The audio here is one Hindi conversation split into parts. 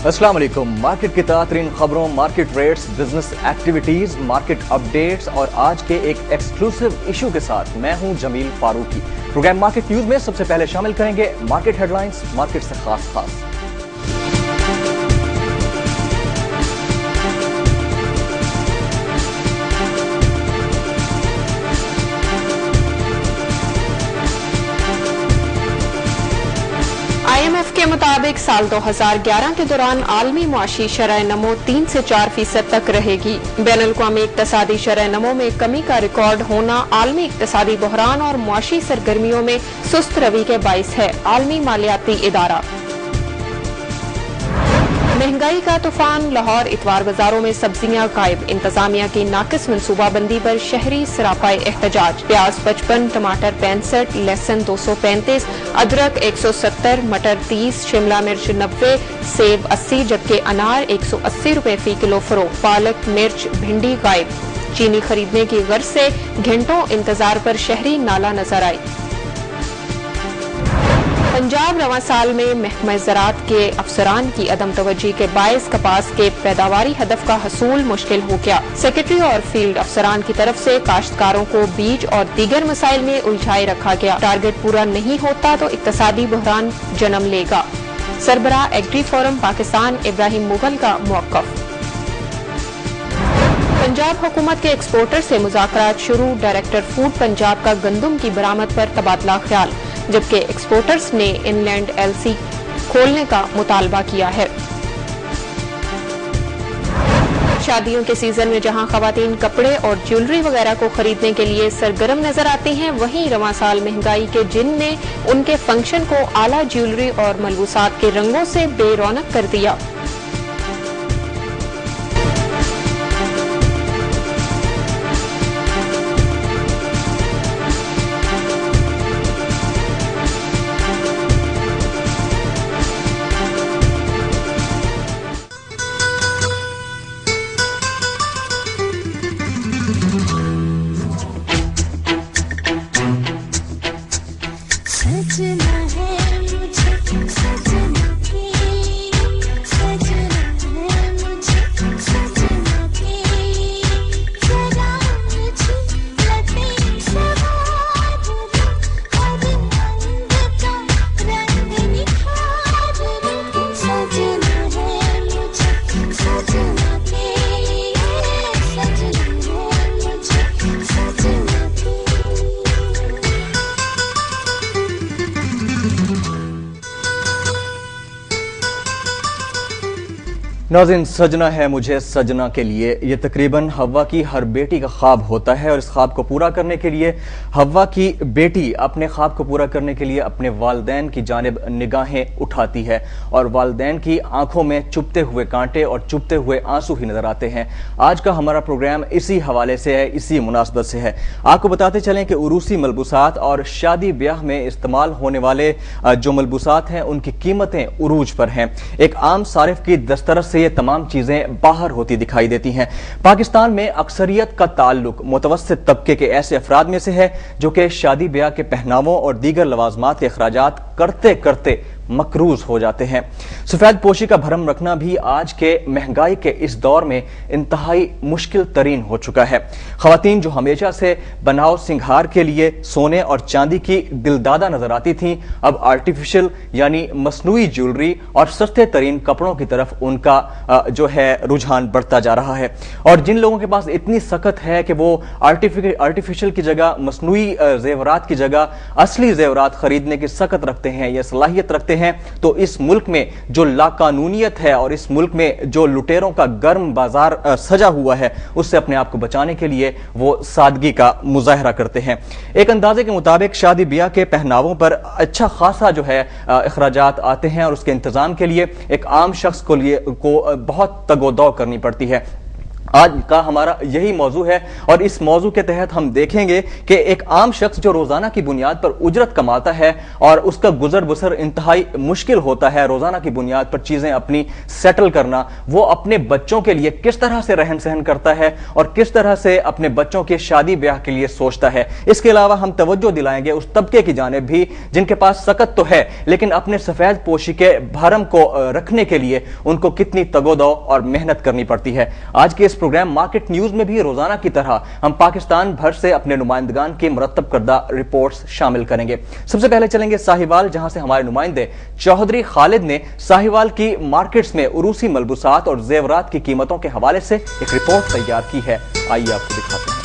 अस्सलाम वालेकुम। मार्केट की ताज़ा खबरों, market rates, business activities, market updates और आज के एक एक्सक्लूसिव इशू के साथ मैं हूं Jamil Farooqui. Program market news में सबसे पहले शामिल करेंगे मार्केट हेडलाइंस, मार्केट से खास। IMF के मुताबिक साल 2011 के दौरान आलमी मुआशी शरह नमो 3 से 4% तक रहेगी। बैनुल-अक़वामी इक़्तिसादी शरह नमो में कमी का रिकॉर्ड होना आलमी इक़्तिसादी बहरान और मुआशी सरगर्मियों में सुस्त रवि के बाइस है। आलमी मालियाती इदारा। महंगाई का तूफान, लाहौर इतवार बाजारों में सब्जियां गायब। इंतजामिया की नाकिस मनसूबाबंदी पर शहरी सरापाए एहतजाज। प्याज 55, टमाटर 65, लहसुन 235, अदरक 170, मटर 30, शिमला मिर्च 90, सेब 80 जबकि अनार 180 रुपए फी किलो फरोख्त। पालक, मिर्च, भिंडी गायब। चीनी खरीदने की गर्ज से घंटों इंतजार पर शहरी नाला नजर आई। पंजाब रवां साल में महकमा ज़राअत के अफसरान की अदम तवज्जी के बायस कपास के पैदावारी हदफ का हसूल मुश्किल हो गया। सेक्रेटरी और फील्ड अफसरान की तरफ से काश्तकारों को बीज और दीगर मसाइल में उलझाए रखा गया। टारगेट पूरा नहीं होता तो इक्तसादी बहरान जन्म लेगा। सरबराह एग्री फोरम पाकिस्तान इब्राहिम मुगल का मौक़िफ़। पंजाब हुकूमत के एक्सपोर्टर से मुज़ाकरात शुरू। डायरेक्टर फूड पंजाब का गंदम की बरामद पर तबादला ख्याल, जबकि एक्सपोर्टर्स ने इनलैंड LC खोलने का मुतालबा किया है। शादियों के सीजन में जहां खवातीन कपड़े और ज्वेलरी वगैरह को खरीदने के लिए सरगर्म नजर आती हैं, वहीं रवां साल महंगाई के जिन ने उनके फंक्शन को आला ज्वेलरी और मलबूसात के रंगों से बेरौनक कर दिया। नाज़रीन, सजना है मुझे सजना के लिए, ये तकरीबन हव्वा की हर बेटी का ख्वाब होता है और इस ख्वाब को पूरा करने के लिए हव्वा की बेटी अपने ख्वाब को पूरा करने के लिए अपने वालिदैन की जानिब निगाहें उठाती है और वालिदैन की आंखों में चुभते हुए कांटे और चुभते हुए आंसू ही नजर आते हैं। आज का हमारा प्रोग्राम इसी हवाले से है, इसी मुनासबत से है। आपको बताते चलें कि उरूसी मलबूसात और शादी ब्याह में इस्तेमाल होने वाले जो मलबूसात हैं उनकी कीमतें उरूज पर हैं। एक आम सारिफ की दस्तरस ये तमाम चीजें बाहर होती दिखाई देती हैं। पाकिस्तान में अक्सरियत का ताल्लुक मुतवस्सित तबके के ऐसे अफराद में से है जो कि शादी ब्याह के पहनावों और दीगर लवाजमात के अखराजात करते करते मकरूज हो जाते हैं। सफेद पोशी का भरम रखना भी आज के महंगाई के इस दौर में इंतहाई मुश्किल तरीन हो चुका है। खवातीन जो हमेशा से बनाव सिंगार के लिए सोने और चांदी की दिलदादा नजर आती थीं, अब आर्टिफिशियल यानी मसनूई ज्वेलरी और सस्ते तरीन कपड़ों की तरफ उनका जो है रुझान बढ़ता जा रहा है। और जिन लोगों के पास इतनी सकत है कि वो आर्टिफिशियल की जगह मसनूई जेवरात की जगह असली जेवरात खरीदने की सकत रखते हैं या सलाहियत रखते हैं, तो इस मुल्क में जो लाकानूनियत है और इस मुल्क में जो लुटेरों का गर्म बाजार सजा हुआ है, उससे अपने आप को बचाने के लिए वो सादगी का मुजाहरा करते हैं। एक अंदाजे के मुताबिक शादी ब्याह के पहनावों पर अच्छा खासा जो है अखराजात आते हैं और उसके इंतजाम के लिए एक आम शख्स को बहुत तगोदौ करनी पड़ती है। आज का हमारा यही मौजू है और इस मौजू के तहत हम देखेंगे कि एक आम शख्स जो रोजाना की बुनियाद पर उजरत कमाता है और उसका गुजर बसर इंतहाई मुश्किल होता है, रोजाना की बुनियाद पर चीजें अपनी सेटल करना, वो अपने बच्चों के लिए किस तरह से रहन सहन करता है और किस तरह से अपने बच्चों के शादी ब्याह के लिए सोचता है। इसके अलावा हम तवज्जो दिलाएंगे उस तबके की जानिब भी जिनके पास सकत तो है लेकिन अपने सफेद पोशी के भरम को रखने के लिए उनको कितनी तगोदो और मेहनत करनी पड़ती है। आज के इस प्रोग्राम मार्केट न्यूज में भी रोजाना की तरह हम पाकिस्तान भर से अपने नुमाइंदगान के मुरत्तब करदा रिपोर्ट्स शामिल करेंगे। सबसे पहले चलेंगे साहिवाल, जहां से हमारे नुमाइंदे चौधरी खालिद ने साहिवाल की मार्केट्स में उरूसी मलबूसात और जेवरात की कीमतों के हवाले से एक रिपोर्ट तैयार की है। आइए आपको दिखाते हैं।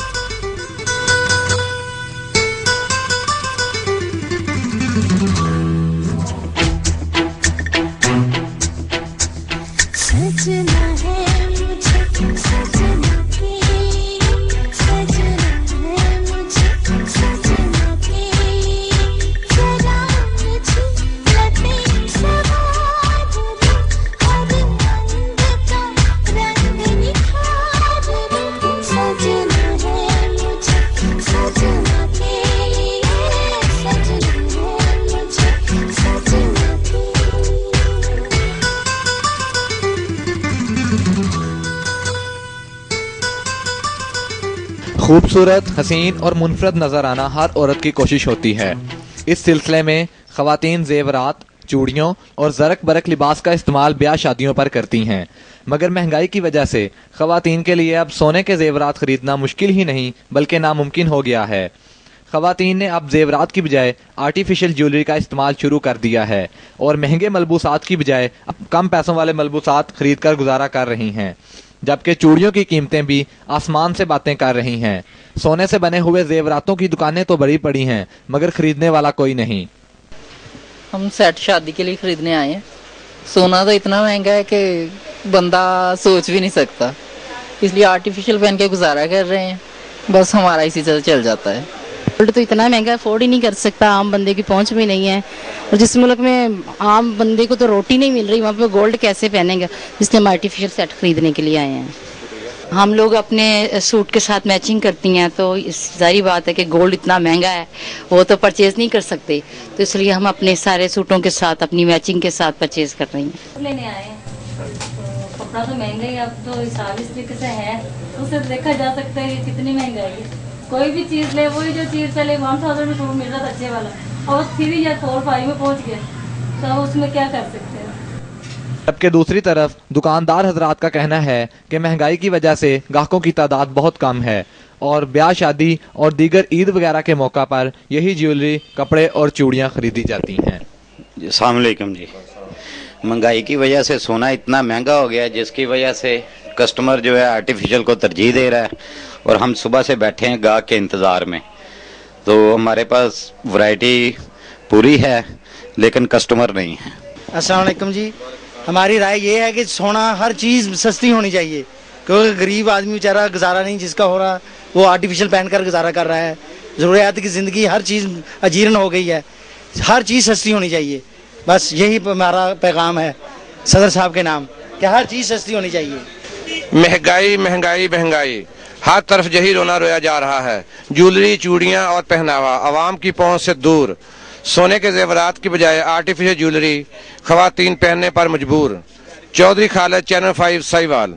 खूबसूरत, हसीन और मुनफरद नजर आना हर औरत की कोशिश होती है। इस सिलसिले में खवातीन जेवरात, चूड़ियों और जरक बरक लिबास का इस्तेमाल ब्याह शादियों पर करती हैं, मगर महंगाई की वजह से खवातीन के लिए अब सोने के जेवरात खरीदना मुश्किल ही नहीं बल्कि नामुमकिन हो गया है। खवातीन ने अब जेवरात की बजाय आर्टिफिशियल ज्वेलरी का इस्तेमाल शुरू कर दिया है और महंगे मलबूसात की बजाय अब कम पैसों वाले मलबूसात खरीद कर गुजारा कर रही हैं, जबकि चूड़ियों की कीमतें भी आसमान से बातें कर रही हैं। सोने से बने हुए जेवरातों की दुकानें तो बड़ी पड़ी हैं मगर खरीदने वाला कोई नहीं। हम सेट शादी के लिए खरीदने आए हैं। सोना तो इतना महंगा है कि बंदा सोच भी नहीं सकता, इसलिए आर्टिफिशियल पहन के गुजारा कर रहे हैं, बस हमारा इसी तरह चल जाता है। गोल्ड तो इतना महंगा अफोर्ड ही नहीं कर सकता, आम बंदे की पहुंच भी नहीं है। और जिस मुल्क में आम बंदे को तो रोटी नहीं मिल रही वहाँ पे गोल्ड कैसे पहनेंगे, इसलिए हम आर्टिफिशियल सेट खरीदने के लिए आए हैं। हम लोग अपने सूट के साथ मैचिंग करती हैं, तो इस जारी बात है कि गोल्ड इतना महंगा है वो तो परचेज नहीं कर सकते, तो इसलिए हम अपने सारे सूटों के साथ अपनी मैचिंग के साथ परचेज कर रही हैं। लेने आए हैं तो कपड़ा तो महंगा ही, अब तो हिसाब इस तरीके से है, उससे देखा जा सकता है ये कितनी महंगाई है। कोई भी चीज ले, वही जो चीज पहले 1000 में सूट मिल रहा था अच्छे वाला, और 3 या 4, 5 में पहुंच गया, तो उसमें क्या कर सकते हैं। जबकि दूसरी तरफ दुकानदार हजरात का कहना है कि महंगाई की वजह से ग्राहकों की तादाद बहुत कम है और ब्याह शादी और दीगर ईद वगैरह के मौका पर यही ज्वेलरी, कपड़े और चूड़ियाँ खरीदी जाती हैं। अस्सलाम वालेकुम जी। महंगाई की वजह से सोना इतना महंगा हो गया जिसकी वजह से कस्टमर जो है आर्टिफिशियल को तरजीह दे रहा है और हम सुबह से बैठे हैं गाहक के इंतज़ार में। तो हमारे पास वैरायटी पूरी है लेकिन कस्टमर नहीं है। अस्सलाम वालेकुम जी। हमारी राय ये है कि सोना हर चीज़ सस्ती होनी चाहिए, क्योंकि गरीब आदमी बेचारा गुजारा नहीं जिसका हो रहा, वो आर्टिफिशियल पहन कर गुजारा कर रहा है। ज़रूरियात की ज़िंदगी हर चीज़ अजीर्ण हो गई है, हर चीज़ सस्ती होनी चाहिए। बस यही हमारा पैगाम है सदर साहब के नाम कि हर चीज़ सस्ती होनी चाहिए। महंगाई महंगाई महंगाई, हर तरफ यही रोना रोया जा रहा है। ज्वेलरी, चूड़ियाँ और पहनावा आवाम की पहुँच से दूर। सोने के जेवरात की बजाय आर्टिफिशियल ज्वेलरी खवातीन पहनने पर मजबूर। चौधरी खालिद, चैनल 5 साहिवाल।